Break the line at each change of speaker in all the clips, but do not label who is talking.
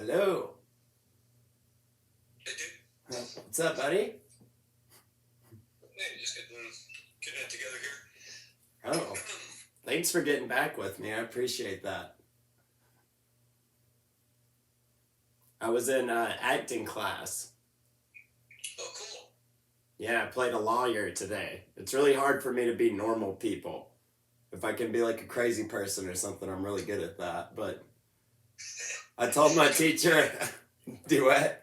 Hello.
Hey, dude.
What's up, buddy?
Hey, just getting it together
Oh,
here.
thanks for getting back with me. I appreciate that. I was in acting class.
Oh, cool.
Yeah, I played a lawyer today. It's really hard for me to be normal people. If I can be like a crazy person or something, I'm really good at that. But I told my teacher, do it.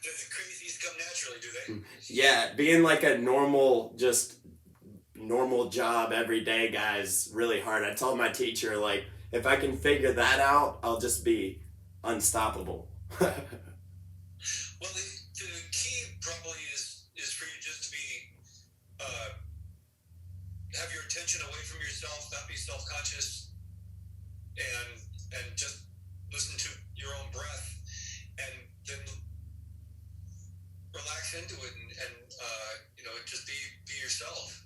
The crazies come naturally, do they?
Yeah, being like a normal, just normal job every day guy is really hard. I told my teacher, like, if I can figure that out, I'll just be unstoppable.
Well, the key probably is for you just to be uh, have your attention away from yourself, not be self-conscious, and just listen to your own breath, and then relax into it, and just be yourself.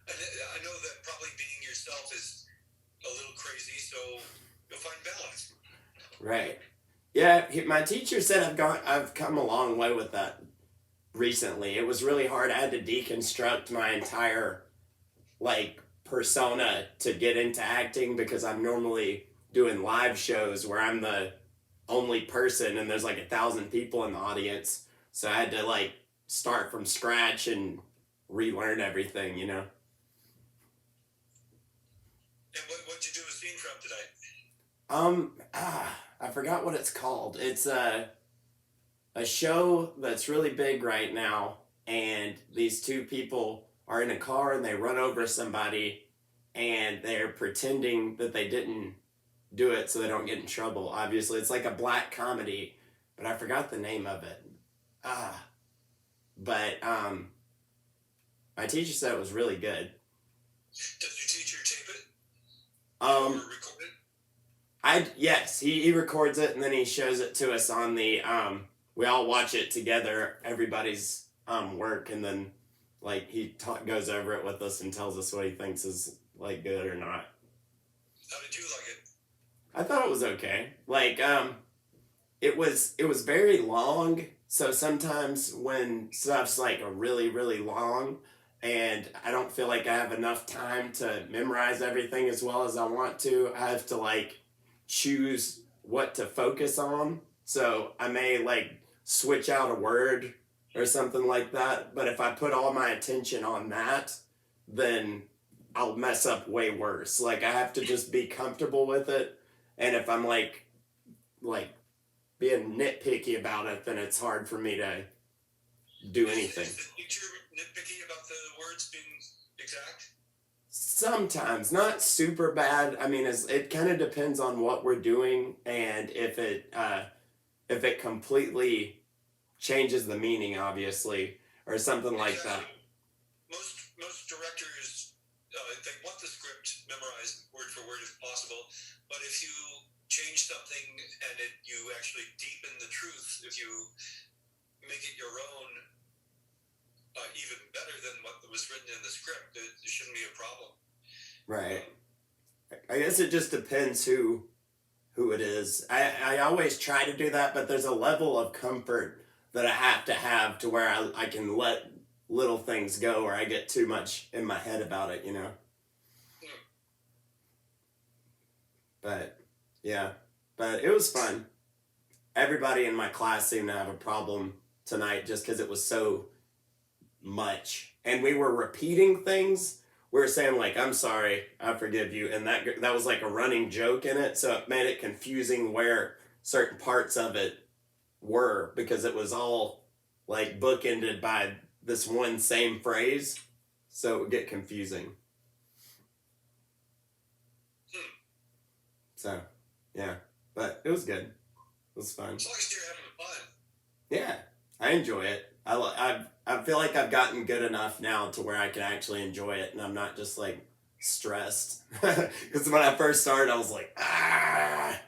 And I know that probably being yourself is a little crazy, so you'll find balance.
Right. Yeah, my teacher said I've come a long way with that recently. It was really hard. I had to deconstruct my entire like persona to get into acting because I'm normally doing live shows where I'm the only person and there's like 1,000 people in the audience. So I had to like start from scratch and relearn everything.
And what'd you do a scene from today?
I forgot what it's called. It's a show that's really big right now, and these two people are in a car and they run over somebody, and they're pretending that they didn't do it so they don't get in trouble. Obviously, it's like a black comedy, but I forgot the name of it. Ah, but my teacher said it was really good.
Does your teacher tape it or
Um,
record it?
yes, he records it and then he shows it to us on the we all watch it together, everybody's work, and then like goes over it with us and tells us what he thinks is like good or not.
How did you like it?
I thought it was okay. Like it was very long, so sometimes when stuff's like a really long and I don't feel like I have enough time to memorize everything as well as I want to, I have to like choose what to focus on. So I may like switch out a word or something like that, but if I put all my attention on that, then I'll mess up way worse. Like I have to just be comfortable with it, and if I'm like being nitpicky about it, then it's hard for me to do anything.
Is the teacher nitpicky about the words being exact?
Sometimes, not super bad. I mean, it kind of depends on what we're doing and if it completely changes the meaning, obviously, or something like that.
Exactly. Most directors they want the script memorized word for word if possible, but if you change something and you actually deepen the truth, if you make it your own, even better than what was written in the script, there shouldn't be a problem.
Right. I guess it just depends who it is. I always try to do that, but there's a level of comfort that I have to where I can let little things go or I get too much in my head about it.
Hmm.
But yeah, but it was fun. Everybody in my class seemed to have a problem tonight just because it was so much. And we were repeating things. We were saying like, "I'm sorry, I forgive you," and that was like a running joke in it, so it made it confusing where certain parts of it were because it was all like bookended by this one same phrase, so it would get confusing.
Hmm.
So yeah, but it was good. It was fun.
As long as you're having fun.
Yeah, I enjoy it. I feel like I've gotten good enough now to where I can actually enjoy it, and I'm not just like stressed. Because when I first started, I was like ah,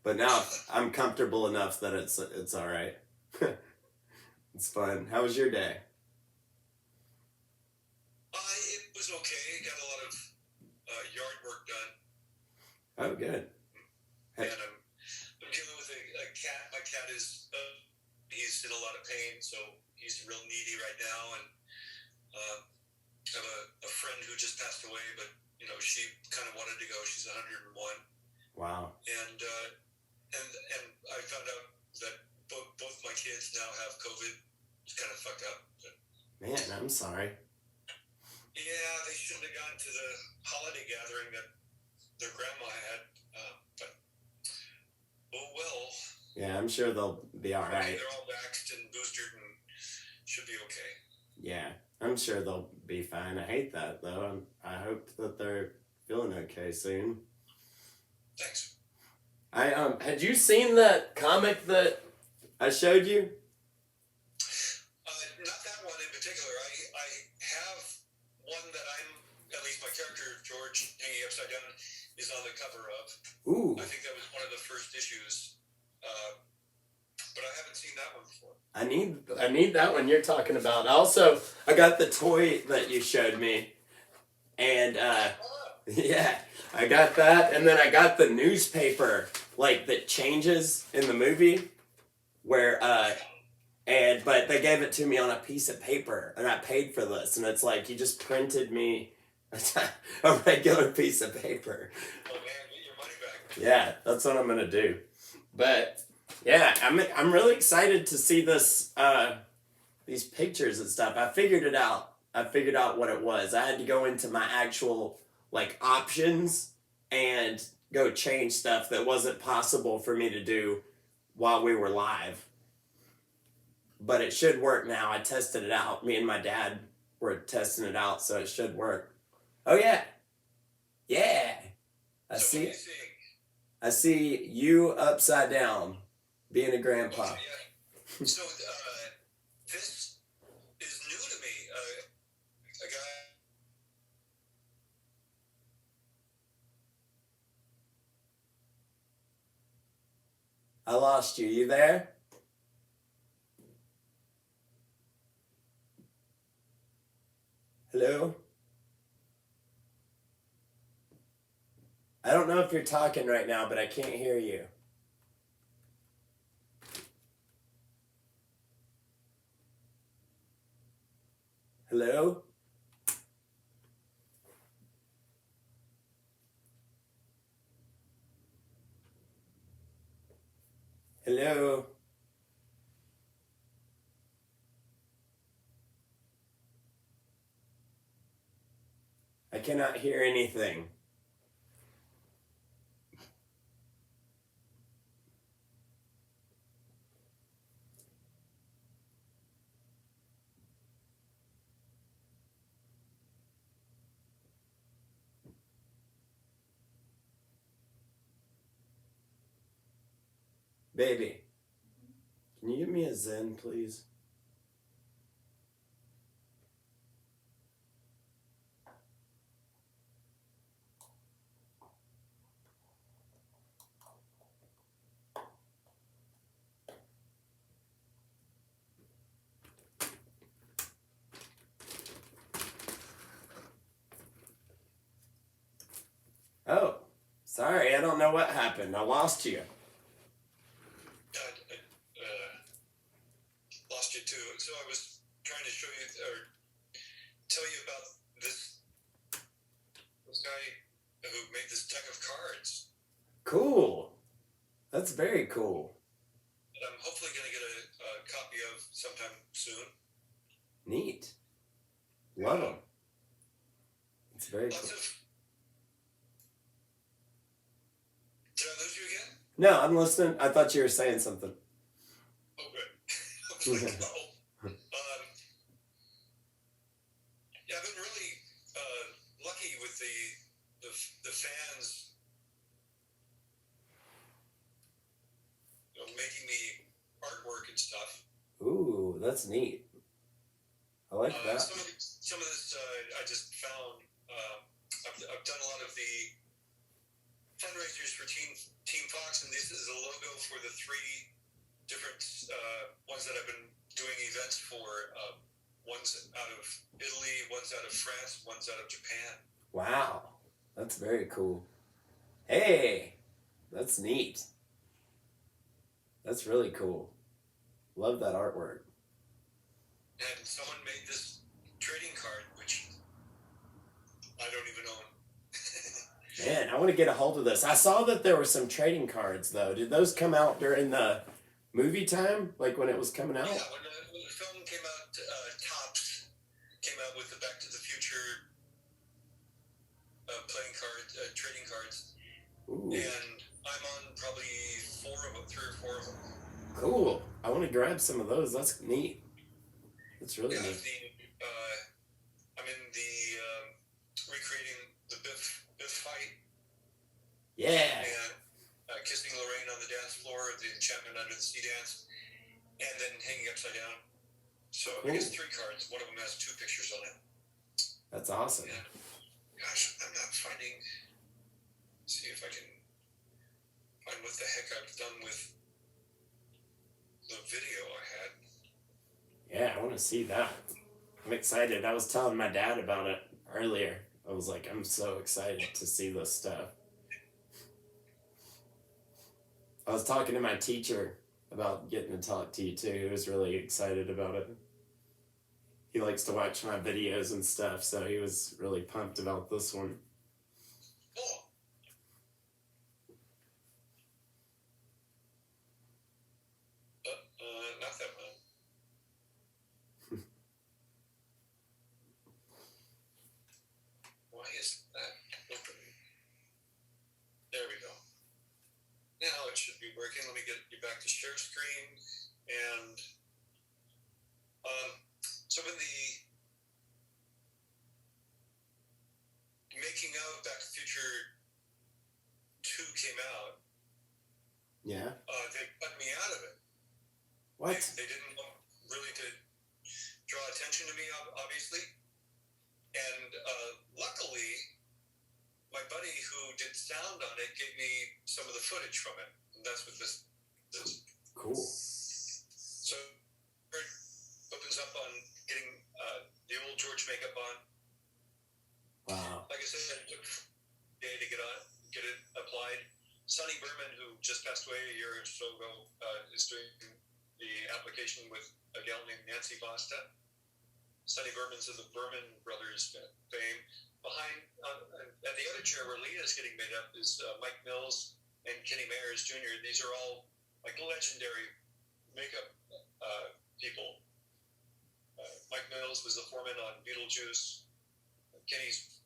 but now I'm comfortable enough that it's all right. It's fun. How was your day?
It was okay. Got a lot of yard work done,
Oh, good.
and I'm is he's in a lot of pain, so he's real needy right now. And I have a friend who just passed away, but she kind of wanted to go. She's 101.
Wow.
And I found out that both my kids now have COVID. It's kind of fucked up. But,
man, I'm sorry.
Yeah, they shouldn't have gone to the holiday gathering that their grandma had. But oh well.
Yeah, I'm sure they'll be all right.
They're all vaxxed and boosted and should be okay.
Yeah, I'm sure they'll be fine. I hate that though. I hope that they're feeling okay soon.
Thanks.
Had you seen that comic that I showed you?
Not that one in particular. I have one that at least my character, George, hanging upside down, is on the cover of.
Ooh.
I think that was one of the first issues. But I haven't seen that one before.
I need that one you're talking about. I got the toy that you showed me. And, yeah, I got that. And then I got the newspaper, that changes in the movie. Where, but they gave it to me on a piece of paper. And I paid for this. And it's like, you just printed me a regular piece of paper.
Oh, man, get your money back.
Yeah, that's what I'm going to do. But... yeah, I'm really excited to see this these pictures and stuff. I figured it out. I figured out what it was. I had to go into my actual options and go change stuff that wasn't possible for me to do while we were live. But it should work now. I tested it out. Me and my dad were testing it out, so it should work. Oh yeah. Yeah. I see you upside down. Being a grandpa.
Okay, yeah. So this is new to me. A guy.
I lost you. You there? Hello? I don't know if you're talking right now, but I can't hear you. Hello? Hello? I cannot hear anything. Baby, can you give me a Zen, please? Oh, sorry, I don't know what happened. I lost you.
Lost you too. So I was trying to show you or tell you about this guy who made this deck of cards.
Cool. That's very cool.
And I'm hopefully going to get a copy of sometime soon.
Neat. Love them. It's very cool.
Did I lose you again?
No, I'm listening. I thought you were saying something.
Oh, good. I was like, no. Yeah, I've been really lucky with the fans making me artwork and stuff.
Ooh, that's neat. I like that.
Some of this I just found. I've done a lot of the fundraisers for Team Fox, and this is a logo for the 3 different ones that I've been doing events for. One's out of Italy, one's out of France, one's out of Japan.
Wow, that's very cool. Hey, that's neat. That's really cool. Love that artwork.
And someone made this trading card, which I don't even own.
Man, I want to get a hold of this. I saw that there were some trading cards though. Did those come out during the movie time, like when it was coming out?
Yeah, when the film came out, Topps came out with the Back to the Future playing card, trading cards,
Ooh,
and I'm on probably four of them, three or four of them.
cool. I want to grab some of those. That's neat. That's really
Yeah,
neat.
I'm in the recreating the Biff fight
Yeah.
and kissing Lorraine on the dance floor, the Enchantment Under the Sea dance, and then hanging upside down. So I guess
Cool.
3 cards. One of them has 2 pictures on it.
That's awesome.
And gosh, I'm not finding. See if I can find what the heck I've done with the video I had.
Yeah, I want to see that. I'm excited. I was telling my dad about it earlier. I was like, I'm so excited to see this stuff. I was talking to my teacher about getting to talk to you too. He was really excited about it. He likes to watch my videos and stuff, so he was really pumped about this one.
Oh, not that one. Why is that open? There we go. Now it should be working. Let me get you back to share screen. And so when the making of Back to the Future 2 came out,
Yeah?
they cut me out of it.
What?
They didn't want really to draw attention to me, obviously. And luckily, my buddy who did sound on it gave me some of the footage from it. And that's what this is.
Cool.
So it opens up on getting the old George makeup on.
Wow.
Like I said, it took a day to get it applied. Sonny Berman, who just passed away a year or so ago, is doing the application with a gal named Nancy Basta. Sonny Berman's of the Berman Brothers fame. Behind, at the other chair where Leah's getting made up is Mike Mills and Kenny Mayers Jr. These are all like legendary makeup people. Mike Mills was the foreman on Beetlejuice. Kenny's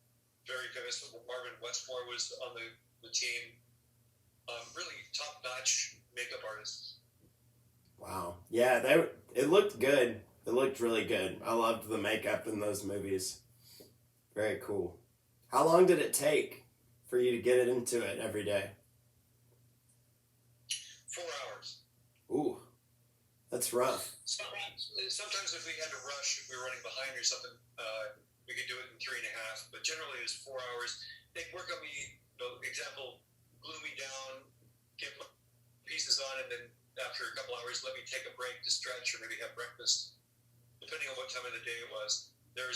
very famous. Marvin Westmore was on the team. Really top-notch makeup artists.
Wow. Yeah, it looked good. It looked really good. I loved the makeup in those movies. Very cool. How long did it take for you to get it into it every day?
4 hours.
Ooh, that's rough.
Sometimes if we had to rush, if we were running behind or something, we could do it in 3.5. But generally, it was 4 hours. They'd work on me. Example, glue me down, get my pieces on, and then after a couple hours, let me take a break to stretch or maybe have breakfast, depending on what time of the day it was. There I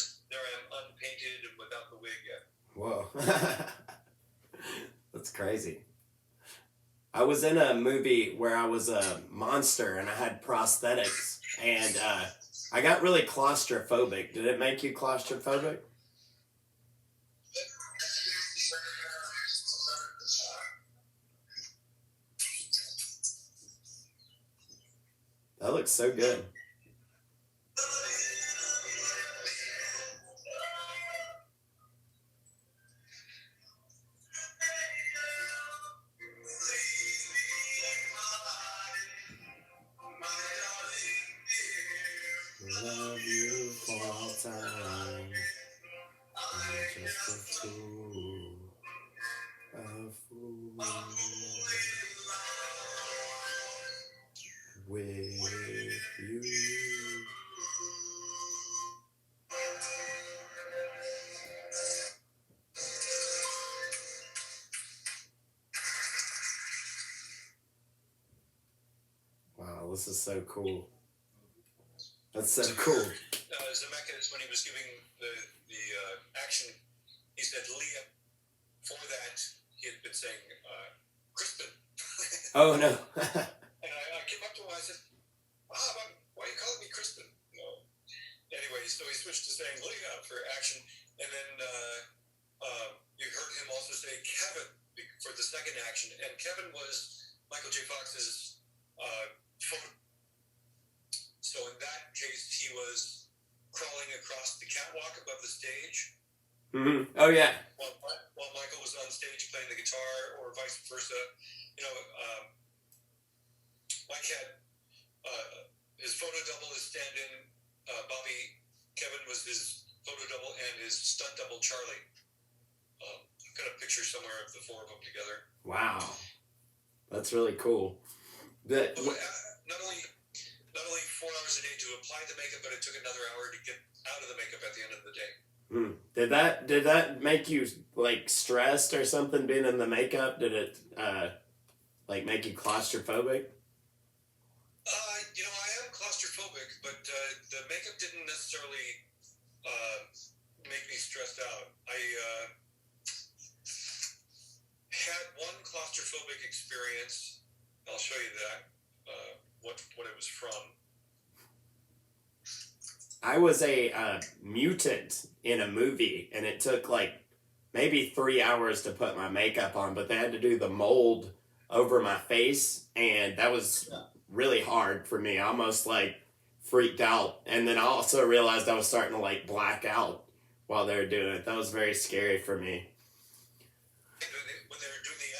am, unpainted and without the wig yet.
Whoa. That's crazy. I was in a movie where I was a monster and I had prosthetics, and I got really claustrophobic. Did it make you claustrophobic? That looks so good. Love you for all time. I'm just a fool. A fool. With you. Wow, this is so cool. That's so cool.
Zemeckis, when he was giving the action, he said Leah. Before that, he had been saying Crispin.
Oh no.
And I kid a Kevin for the second action, and Kevin was Michael J. Fox's photo. So in that case, he was crawling across the catwalk above the stage.
Mm-hmm. Oh yeah.
While Michael was on stage playing the guitar, or vice versa. You know, Mike had his photo double is stand-in. Bobby Kevin was his photo double, and his stunt double Charlie. I've got a picture somewhere of the four of them together.
Wow, that's really cool.
Not only 4 hours a day to apply the makeup, but it took another hour to get out of the makeup at the end of the day.
Did that make you like stressed or something being in the makeup? Did it like make you claustrophobic?
You know, I am claustrophobic, but the makeup didn't necessarily make me stressed out. I had one claustrophobic experience. I'll show you that. What it was from.
I was a mutant in a movie, and it took like maybe 3 hours to put my makeup on, but they had to do the mold over my face, and that was really hard for me. I almost like freaked out, and then I also realized I was starting to like black out while they were doing it. That was very scary for me.
When they were doing the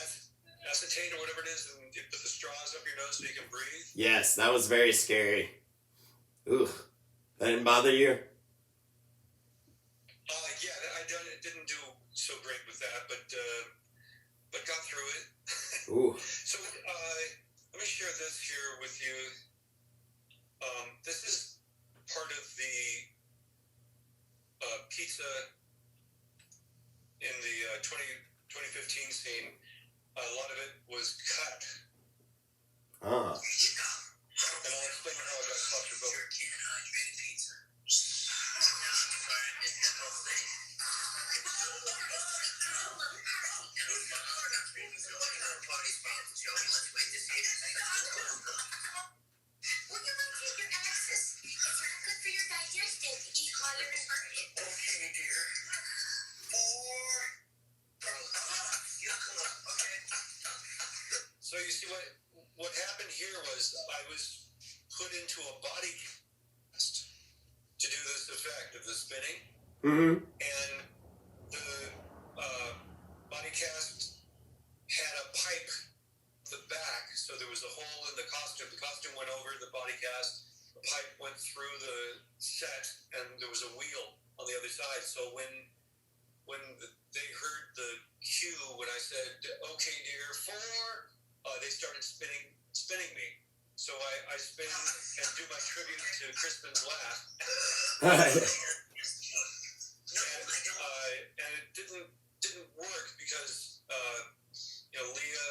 acetate or whatever it is, and you put the straws up your nose so you can breathe.
Yes, that was very scary. Ooh, that didn't bother you?
Yeah, I didn't do so great with that, but got through it.
Ooh.
So let me share this here with you. This is part of the pizza in the 2015 scene. A lot of it was cut.
Ah.
And I'll explain how I got claustrophobic. Okay, dear. So you see what happened here was I was put into a body cast to do this effect of the spinning.
Mm-hmm.
And the body cast had a pipe at the back, so there was a hole in the costume. The costume went over the body cast. The pipe went through the set, and there was a wheel on the other side. So when they heard the cue when I said, "Okay, dear, 4," they started spinning me. So I spin and do my tribute to Crispin's laugh. And it didn't work because Leah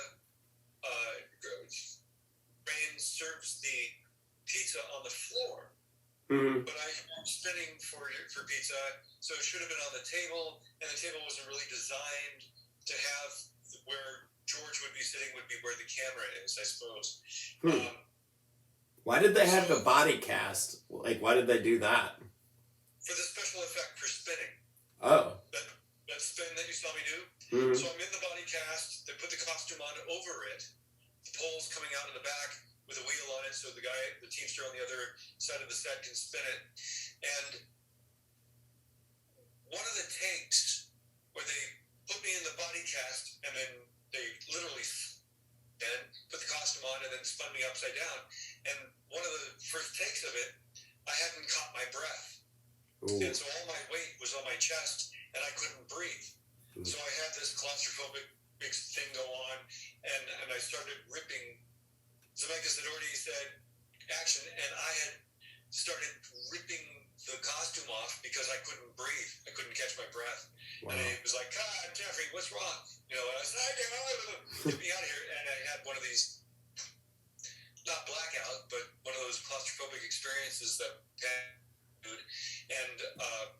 Rain serves the pizza on the floor.
Mm-hmm.
But I'm spinning for pizza, so it should have been on the table, and the table wasn't really designed to have where George would be sitting would be where the camera is, I suppose.
Why did they have the body cast? Like, why did they do that?
For the special effect for spinning.
Oh.
That spin that you saw me do.
Mm-hmm.
So I'm in the body cast. They put the costume on over it. The pole's coming out of the back with a wheel on it, so the teamster on the other side of the set can spin it. And one of the takes where they put me in the body cast and then they literally put the costume on and then spun me upside down. And one of the first takes of it, I hadn't caught my breath. Ooh. And so all my weight was on my chest and I couldn't breathe. Ooh. So I had this claustrophobic big thing go on, and I started ripping. Zemeckis had already said action, and I had started ripping the costume off because I couldn't breathe. I couldn't catch my breath. Wow. And it was like, God, Jeffrey, what's wrong? And I was like, get me out of here. And I had one of these, not blackout, but one of those claustrophobic experiences that dude. And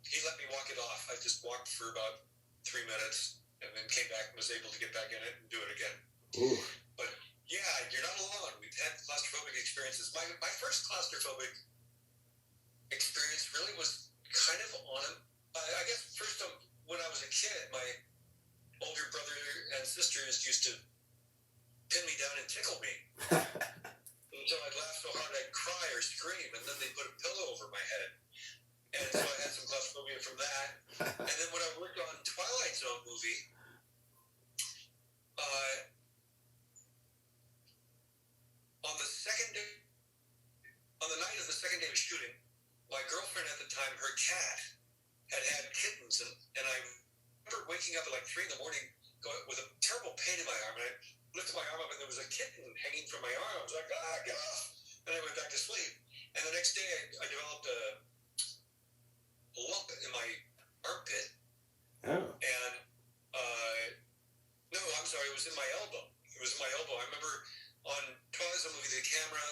he let me walk it off. I just walked for about 3 minutes and then came back and was able to get back in it and do it again. Ooh. But yeah, you're not alone. We've had claustrophobic experiences. My first claustrophobic experience really was kind of on, I guess, first when I was a kid, my older brother sisters used to pin me down and tickle me. And so I'd laugh so hard I'd cry or scream, and then they'd put a pillow over my head. And so I had some claustrophobia from that. And then when I worked on Twilight Zone movie, on the second day, on the night of the second day of shooting, my girlfriend at the time, her cat, had kittens, and I remember waking up at like 3 a.m. with a terrible pain in my arm, and I lifted my arm up, and there was a kitten hanging from my arm. I was like, get off! And I went back to sleep. And the next day, I developed a lump in my armpit.
Oh.
And, no, I'm sorry, it was in my elbow. I remember on Twilight Zone movie, the camera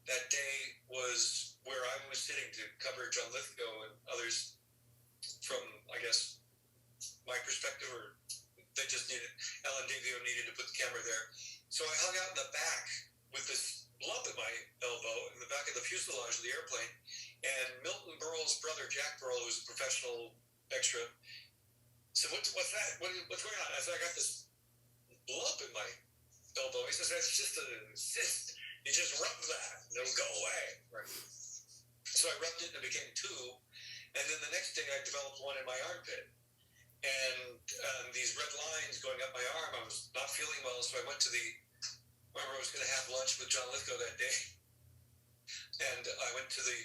that day was where I was sitting to cover John Lithgow and others from, I guess, my perspective, or they just Alan Davio needed to put the camera there. So I hung out in the back with this lump in my elbow in the back of the fuselage of the airplane. And Milton Berle's brother, Jack Berle, who's a professional extra, said, what's that? What's going on? I said, I got this lump in my elbow. He says, that's just a cyst. You just rub that, and it'll go away. Right. So I rubbed it, and it became 2. And then the next day, I developed one in my armpit. And these red lines going up my arm, I was not feeling well, so I went to remember I was going to have lunch with John Lithgow that day. And I went to the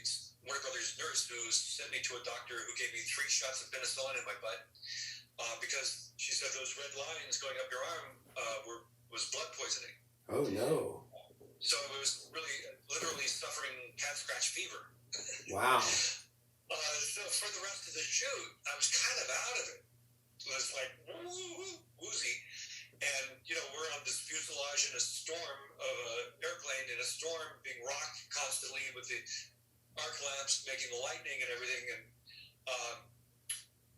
Warner Brothers nurse who sent me to a doctor who gave me 3 shots of penicillin in my butt because she said those red lines going up your arm was blood poisoning.
Oh, no.
So I was really, literally suffering cat scratch fever.
Wow.
So for the rest of the shoot, I was kind of out of it. It was like woozy. And, we're on this fuselage in a storm of an airplane in a storm being rocked constantly with the arc lamps making the lightning and everything.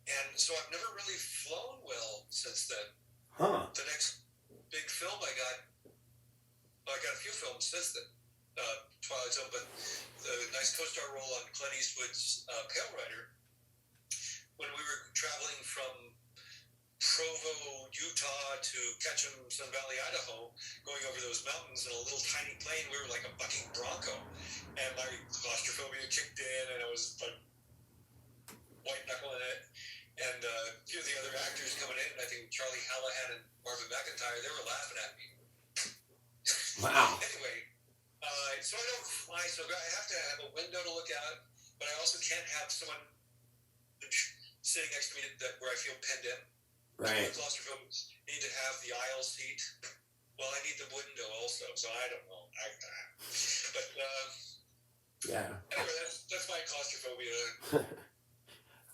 And so I've never really flown well since then.
Huh.
The next big film I got a few films since then. Twilight Zone, but the nice co-star role on Clint Eastwood's Pale Rider, when we were traveling from Provo, Utah to Ketchum, Sun Valley, Idaho, going over those mountains in a little tiny plane. We were like a bucking bronco, and my claustrophobia kicked in, and I was like white knuckling it. And a few of the other actors coming in, I think Charlie Hallahan and Marvin McIntyre, they were laughing at me.
Wow.
Anyway, so I don't fly so good. I have to have a window to look out, but I also can't have someone sitting next to me where I feel penned in.
Right.
Claustrophobics need to have the aisle seat. Well, I need the window also, so I don't know.
Yeah.
Anyway, that's my claustrophobia.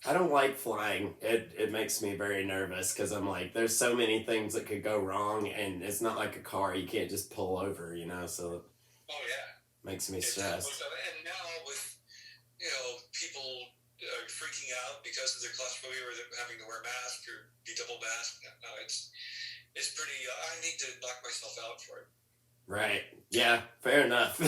I don't like flying. It makes me very nervous because I'm like, there's so many things that could go wrong, and it's not like a car. You can't just pull over, so
Oh, yeah.
Makes me stressed.
And now with, people freaking out because of their claustrophobia or having to wear a mask or be double masked, no, it's pretty, I need to knock myself out for it.
Right. Yeah, fair enough.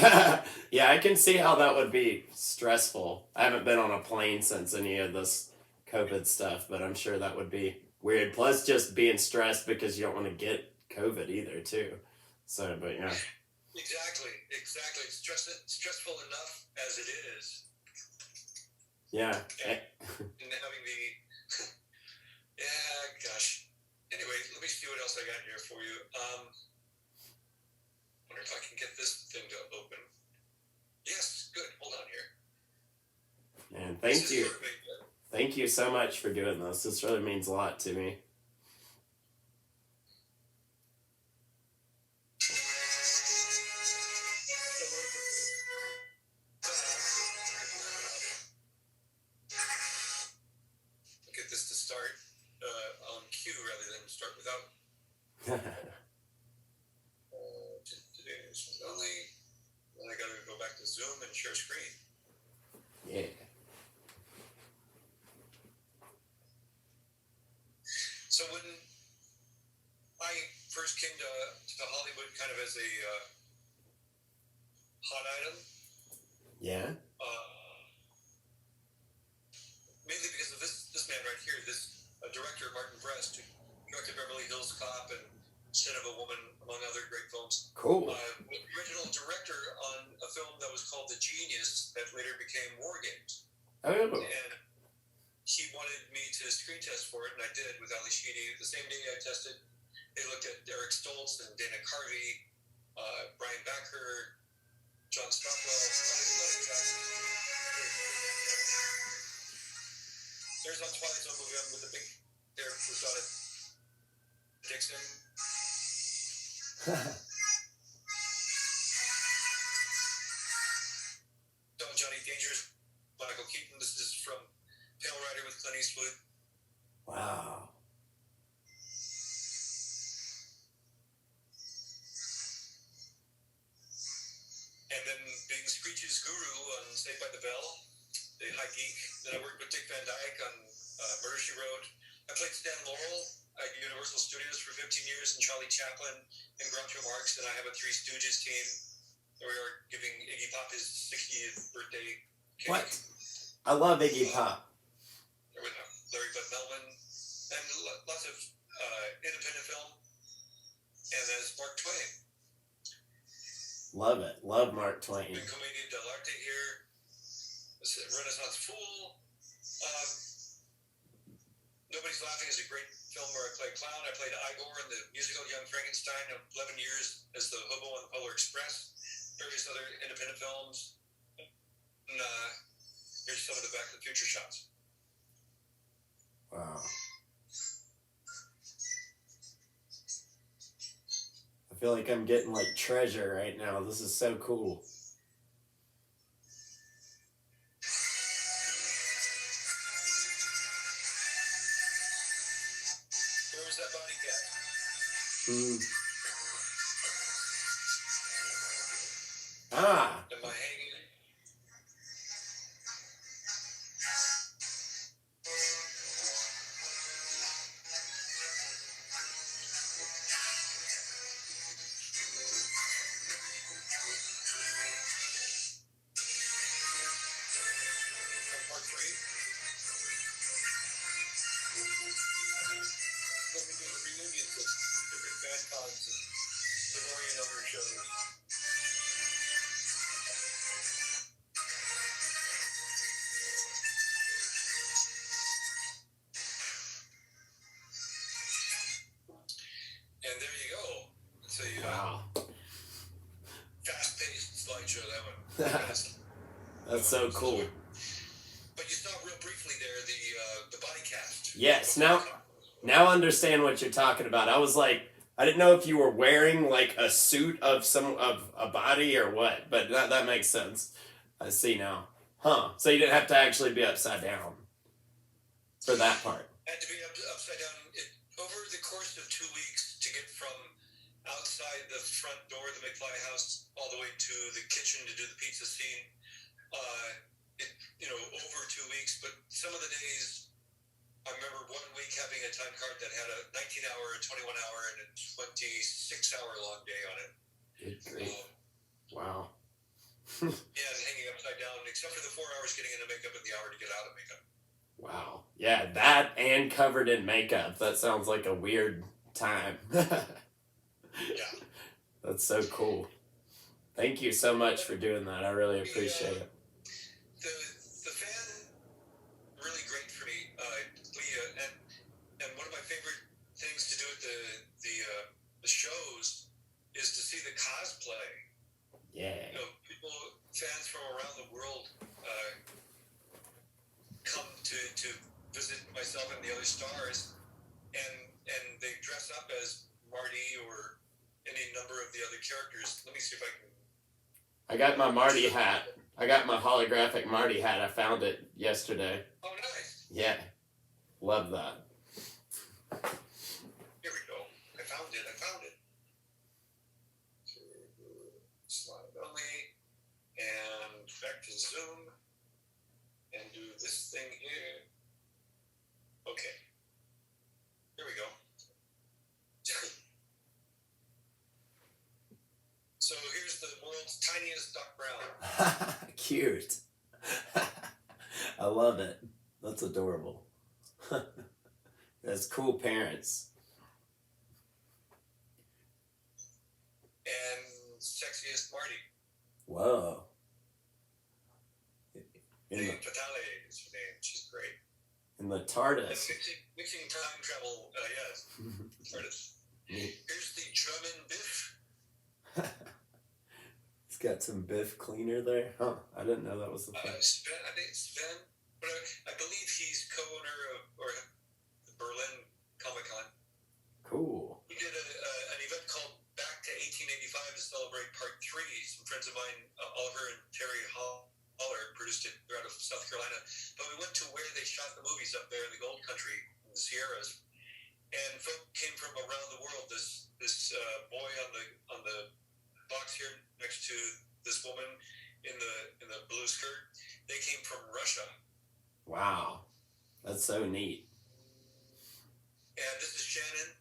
Yeah, I can see how that would be stressful. I haven't been on a plane since any of this COVID stuff, but I'm sure that would be weird. Plus just being stressed because you don't want to get COVID either, too. So, but yeah.
Exactly. It's stressful enough as it is.
Yeah.
And having the... yeah, gosh. Anyway, let me see what else I got here for you. Wonder if I can get this thing to open. Yes, good. Hold on here.
And thank you. Thank you so much for doing this. This really means a lot to me.
Get this to start on cue rather than start without. Then I gotta go back to Zoom and share screen.
Yeah.
So when I first came to Hollywood kind of as a hot item,
Yeah.
mainly because of this man right here, this director, Martin Brest, who directed Beverly Hills Cop and Sin of a Woman, among other great films.
Cool.
Original director on a film that was called The Genius that later became War Games.
Oh.
And he wanted me to screen test for it, and I did with Ali Sheedy. The same day I tested, they looked at Eric Stoltz and Dana Carvey, Brian Backer, John Stockwell. There's on Twilight Zone movie with the big hair persona Dixon. Don Johnny Dangerous, Michael Keaton. This is from Pale Rider with Clint Eastwood.
Wow.
And then being Screech's guru on Saved by the Bell, the high geek. Then I worked with Dick Van Dyke on Murder, She Wrote. I played Stan Laurel at Universal Studios for 15 years, and Charlie Chaplin and Groucho Marx. And I have a Three Stooges team. We are giving Iggy Pop his 60th birthday cake.
What? I love Iggy Pop.
With Larry Bud Melvin, and lots of independent film. And there's Mark Twain.
Love it. Love Mark Twain.
Big comedian dell'arte here. Renaissance Fool. Nobody's Laughing is a great film where I played clown. I played Igor in the musical Young Frankenstein. 11 years as the hobo on the Polar Express. Various other independent films. And here's some of the Back to the Future shots.
Wow. I feel like I'm getting like treasure right now. This is so cool.
Where was that body cat?
Ah.
Am I hanging? Part 3. Let me do reunions of different band cons and DeLorean over shows. And there you go. It's a
Wow.
fast-paced slideshow, that one.
That's so cool.
But you saw real briefly there the body cast.
Yes. Now I understand what you're talking about. I was like, I didn't know if you were wearing like a suit of a body or what, but that makes sense. I see now. Huh. So you didn't have to actually be upside down for that part.
Had to be upside down. Over the course of 2 weeks to get from outside the front door of the McFly house all the way to the kitchen to do the pizza scene. Over 2 weeks, but some of the days, I remember 1 week having a time card that had a 19-hour, a 21-hour, and a 26-hour long day on it.
Good grief. Wow.
Yeah, and hanging upside down, except for the 4 hours getting into makeup and the hour to get out of makeup.
Wow. Yeah, that and covered in makeup. That sounds like a weird time.
Yeah.
That's so cool. Thank you so much for doing that. I really appreciate it.
The fan, really great for me. Leah, and one of my favorite things to do at the shows is to see the cosplay.
Yeah.
Fans from around the world come to visit myself and the other stars, and they dress up as Marty or any number of the other characters. Let me see if I can.
I got my Marty hat. I got my holographic Marty hat. I found it yesterday.
Oh, nice.
Yeah. Love that.
Here we go. I found it. Slide only. And back to Zoom. And do this thing here. Okay. Here we go. So here's the world's tiniest Doc Brown.
Cute. I love it. That's adorable. That's cool parents.
sexiest Marty.
Whoa. In the,
Dave Fatale is her name. She's great.
in the
And
TARDIS.
mixing time travel, yes. TARDIS. Here's the German Biff.
It's got some Biff cleaner there. Huh. I didn't know that was the thing.
Sven, I think it's Sven. But I believe he's co-owner of the Berlin Comic Con.
Cool.
He did an event called Back to 1885 to celebrate part 3. Some friends of mine, Oliver and Terry Holler, produced it. They're out of South Carolina. But we went to where they shot the movies up there in the Gold Country, in the Sierras. And folk came from around the world. This boy on the box here next to this woman in the blue skirt, they came from Russia.
Wow. That's so neat.
And this is Shannon,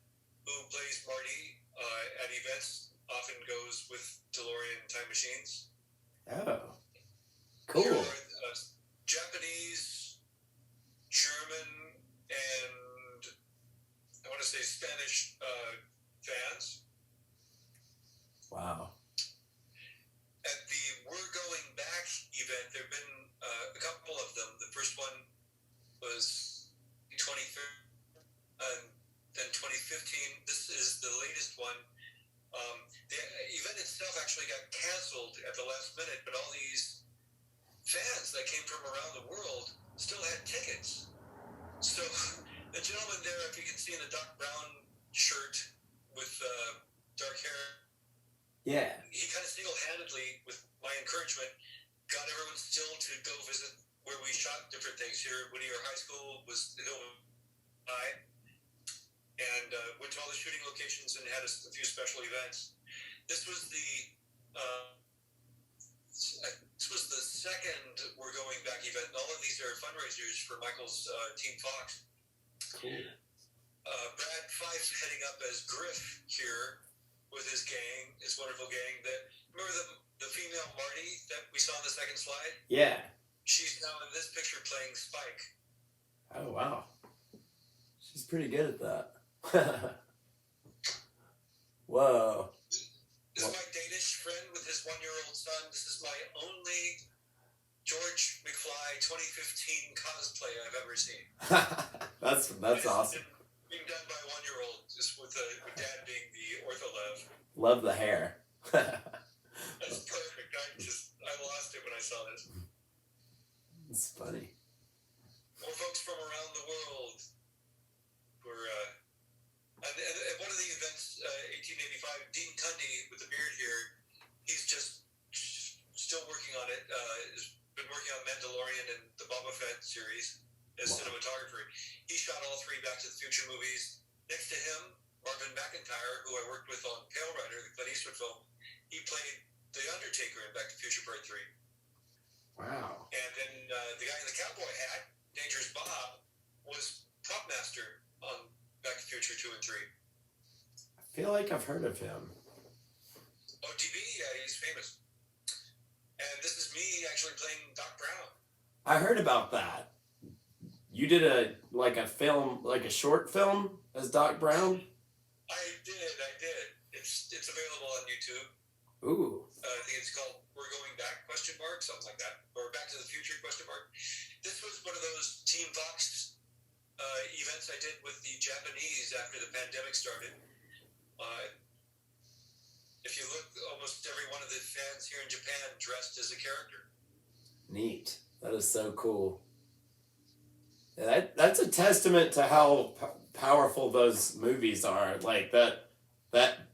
who plays Marty at events, often goes with DeLorean time machines.
Oh. Cool.
Here are Japanese, German, and I want to say Spanish fans.
Wow.
At the We're Going Back event, there have been a couple of them. The first one was 2013, and then 2015. This is the latest one. The event itself actually got canceled at the last minute, but all these fans that came from around the world still had tickets. So the gentleman there, if you can see in the Doc Brown shirt with dark hair,
Yeah.
he kind of single-handedly, with my encouragement, got everyone still to go visit where we shot different things. Here at Whittier High School was the Hill High, and went to all the shooting locations and had a few special events. This was the second We're Going Back event, and all of these are fundraisers for Michael's Team Fox.
Cool.
Brad Fife heading up as Griff here with his gang, his wonderful gang. Remember the female Marty that we saw on the second slide?
Yeah.
She's now in this picture playing Spike.
Oh, wow. She's pretty good at that. Whoa.
This is my Danish friend with his 1-year-old son. This is my only George McFly 2015 cosplay I've ever seen.
That's awesome.
Being done by a 1-year-old, just with Dad being the ortholev.
Love the hair.
That's perfect. I lost it when I saw this.
It's funny.
More folks from around the world were. At one of the events, 1885, Dean Cundy with the beard here, he's just still working on it. Has been working on Mandalorian and the Boba Fett series as cinematographer. He shot all 3 Back to the Future movies. Next to him, Marvin McIntyre, who I worked with on Pale Rider, the Clint Eastwood film, he played The Undertaker in Back to the Future Part 3.
Wow.
And then the guy in the cowboy hat, Dangerous Bob, was prop master on Back to the Future 2 and 3.
I feel like I've heard of him.
OTB, yeah, he's famous. And this is me actually playing Doc Brown.
I heard about that. You did a short film as Doc Brown?
I did. It's available on YouTube.
Ooh.
I think it's called We're Going Back, ? Something like that. Or Back to the Future, ? This was one of those Team Fox events I did with the Japanese after the pandemic started. If you look, almost every one of the fans here in Japan dressed as a character.
Neat. That is so cool. Yeah, that's a testament to how powerful those movies are. Like that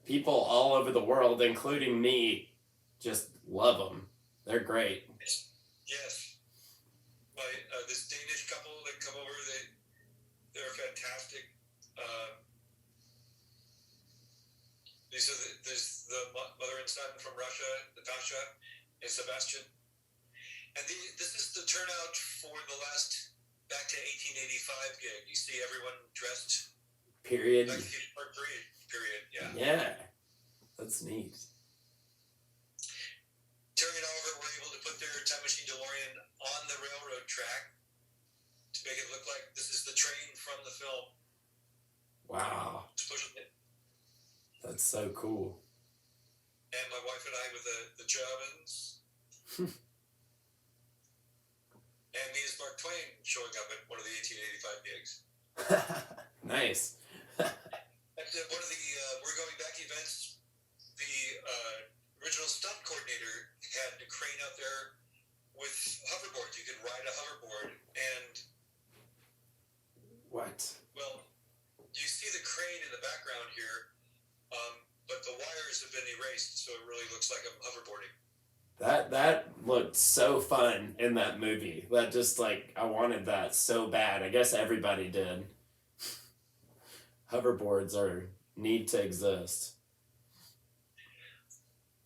people all over the world, including me, just love them. They're great.
Yes. This Danish couple that come over, they're fantastic. There's the mother and son from Russia, Natasha and Sebastian. And this is the turnout for the last Back to 1885 gig. You see everyone dressed.
Period.
Back to the Part 3 period, yeah.
Yeah. That's neat.
Terry and Oliver were able to put their time machine DeLorean on the railroad track to make it look like this is the train from the film.
Wow.
It's pushing it.
That's so cool.
and my wife and I with the Germans, and me as Mark Twain showing up at one of the 1885 gigs.
Nice.
At one of the We're Going Back events, the original stunt coordinator had a crane out there with hoverboards. You could ride a hoverboard, and
What?
well, you see the crane in the background here, but the wires have been erased, so it really looks like I'm hoverboarding.
That looked so fun in that movie. That just like I wanted that so bad. I guess everybody did. Hoverboards are need to exist.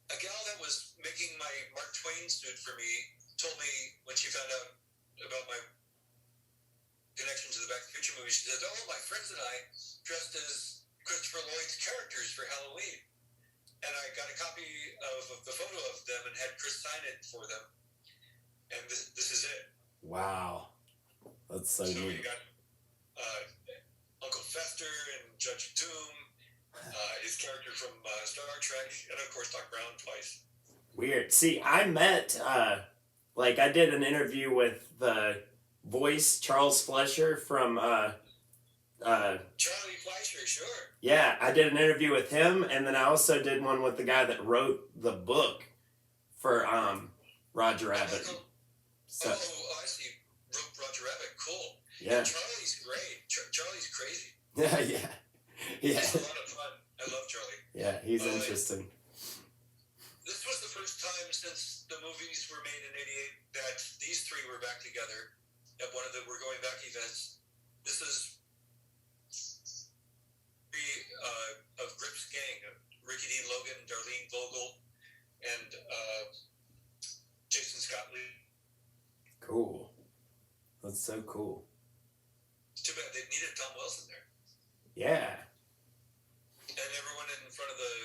A gal that was making my Mark Twain suit for me told me when she found out about my connection to the Back to the Future movie, she said, "Oh, my friends and I dressed as Christopher Lloyd's characters for Halloween." And I got a copy of the photo of them and had Chris sign it for them. And this is it.
Wow. That's so
So
neat.
you got Uncle Fester and Judge Doom, his character from Star Trek, and of course Doc Brown twice.
Weird. See, I met like I did an interview with the voice Charles Fleischer from
Charlie Fleischer, sure.
yeah, I did an interview with him, and then I also did one with the guy that wrote the book for Roger Rabbit. So
I see. Roger Rabbit, cool.
yeah.
And Charlie's great. Charlie's crazy.
Yeah, yeah. Yeah.
He's a lot of fun. I love Charlie.
Yeah, he's interesting.
This was the first time since the movies were made in '88 that these three were back together at one of the We're Going Back events. This is of Grip's gang, Ricky Dean Logan, Darlene Vogel, and Jason Scott Lee.
Cool. That's so cool.
It's too bad they needed Tom Wilson there.
Yeah.
And everyone in front of the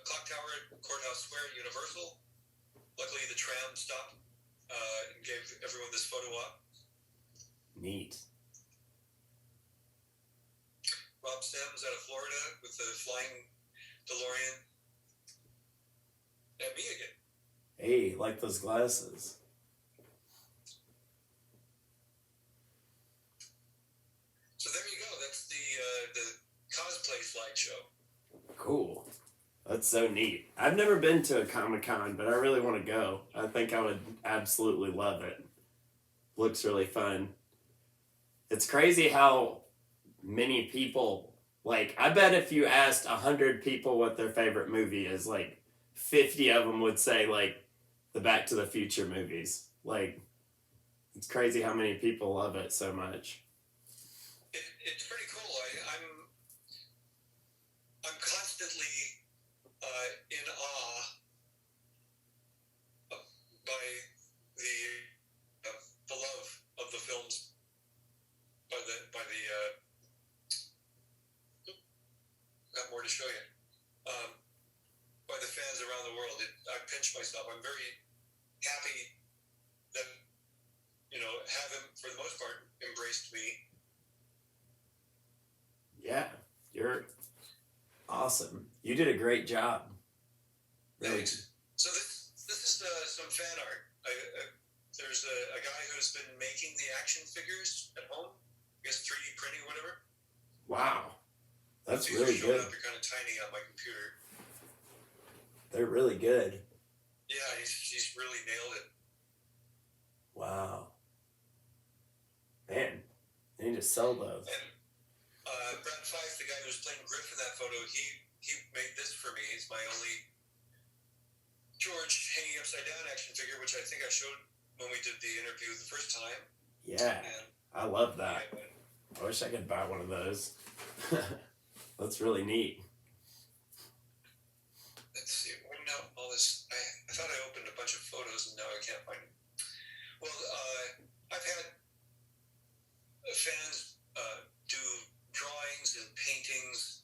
clock tower at Courthouse Square at Universal. Luckily, the tram stopped and gave everyone this photo op.
Neat.
Rob Sims out of Florida with the flying DeLorean. And me again.
Hey, like those glasses.
So there you go. That's the cosplay slideshow.
Cool. That's so neat. I've never been to a Comic-Con, but I really want to go. I think I would absolutely love it. Looks really fun. It's crazy how many people, like, I bet if you asked 100 people what their favorite movie is, like, 50 of them would say, like, the Back to the Future movies. Like, it's crazy how many people love it so much.
It's pretty cool. I'm constantly in awe by the love of the films by the got more to show you by the fans around the world. I pinch myself. I'm very happy that have him for the most part embraced me.
Yeah, you're awesome. You did a great job. Really.
Thanks. So this is some fan art. There's a guy who's been making the action figures at home. I guess 3D printing, whatever.
Wow, that's
These
really
are showing
good.
up. They're kind of tiny on my computer.
They're really good.
Yeah, he's really nailed it.
Wow. Man, I need to sell those.
And Brad Fife, the guy who was playing Griff in that photo, he made this for me. It's my only George hanging upside down action figure, which I think I showed when we did the interview the first time.
Yeah,
And
I love that. I wish I could buy one of those. That's really neat.
Let's see. Now all this. I thought I opened a bunch of photos, and now I can't find them. Well, I've had fans do drawings and paintings,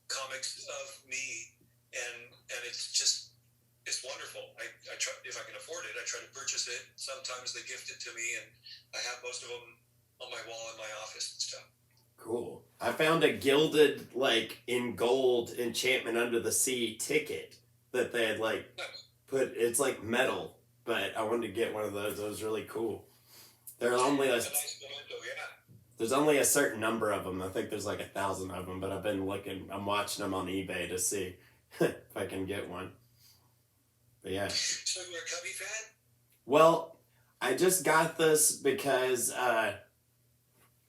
comics of me, and it's wonderful. I try, if I can afford it, I try to purchase it. Sometimes they gift it to me, and I have most of them on my wall in my office and stuff.
Cool. I found a gilded, like in gold, Enchantment Under the Sea ticket that they had like put. It's like metal, but I wanted to get one of those. It was really cool. There are only a
It's a nice memento, yeah.
There's only a certain number of them. I think there's like 1,000 of them, but I've been looking. I'm watching them on eBay to see if I can get one. But yeah.
So you're a Cubby fan?
Well, I just got this because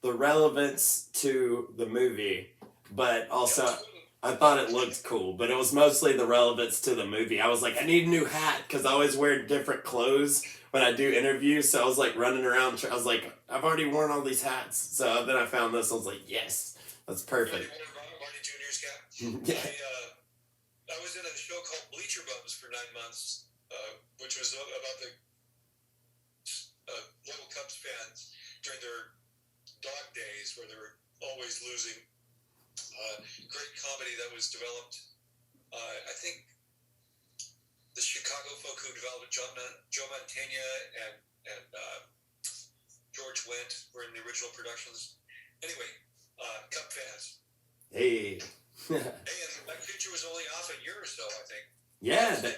the relevance to the movie, but also I thought it looked cool. But it was mostly the relevance to the movie. I was like, I need a new hat because I always wear different clothes when I do interviews. So I was like running around. I was like, I've already worn all these hats. So then I found this. I was like, yes, that's perfect.
Marty Jr.'s cap.
Yeah.
I was in a show called Bleacher Bums for 9 months, which was about the local Cubs fans during their dog days where they were always losing. Great comedy that was developed. I think the Chicago folk who developed Joe Mantegna and George Wendt were in the original productions. Anyway, Cub fans.
Hey.
Hey, and that picture was only off a year or so, I think.
Yeah.
With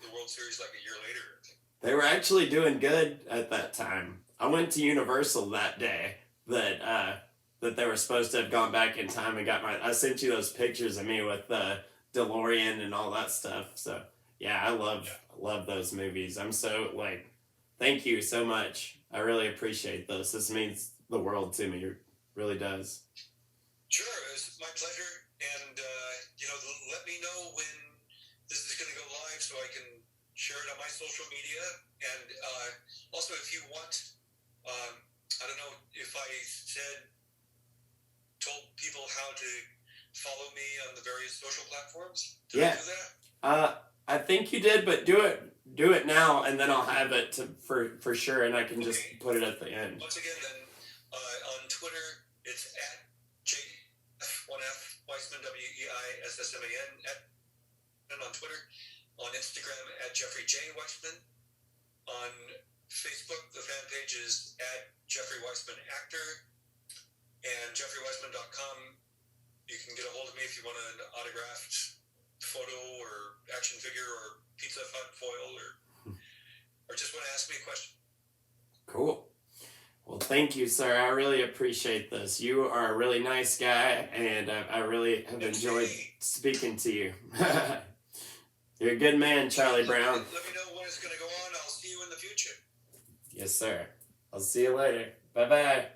the World Series like a year later. I think.
They were actually doing good at that time. I went to Universal that day that they were supposed to have gone back in time and got I sent you those pictures of me with the DeLorean and all that stuff. So yeah, I love those movies. I'm so like, thank you so much. I really appreciate this. This means the world to me. It really does.
Sure, it's my pleasure. And let me know when this is going to go live so I can share it on my social media. And also, if you want, I don't know if I told people how to follow me on the various social platforms. Did I do that?
I think you did, but do it now, and then I'll have it for sure, and I can just put it at the end.
Once again, then on Twitter, it's at J1F Weissman, WEISSMAN, and on Twitter, on Instagram at Jeffrey J. Weissman, on Facebook, the fan page is at Jeffrey Weissman Actor, and jeffreyweissman.com. You can get a hold of me if you want an autographed photo or action figure or Pizza Hut foil or just want to ask me a question.
Cool. Well, thank you, sir. I really appreciate this. You are a really nice guy, and I really have enjoyed speaking to you. You're a good man, Charlie Brown.
Let me know when it's going to go on. I'll see you in the future.
Yes, sir. I'll see you later. Bye-bye.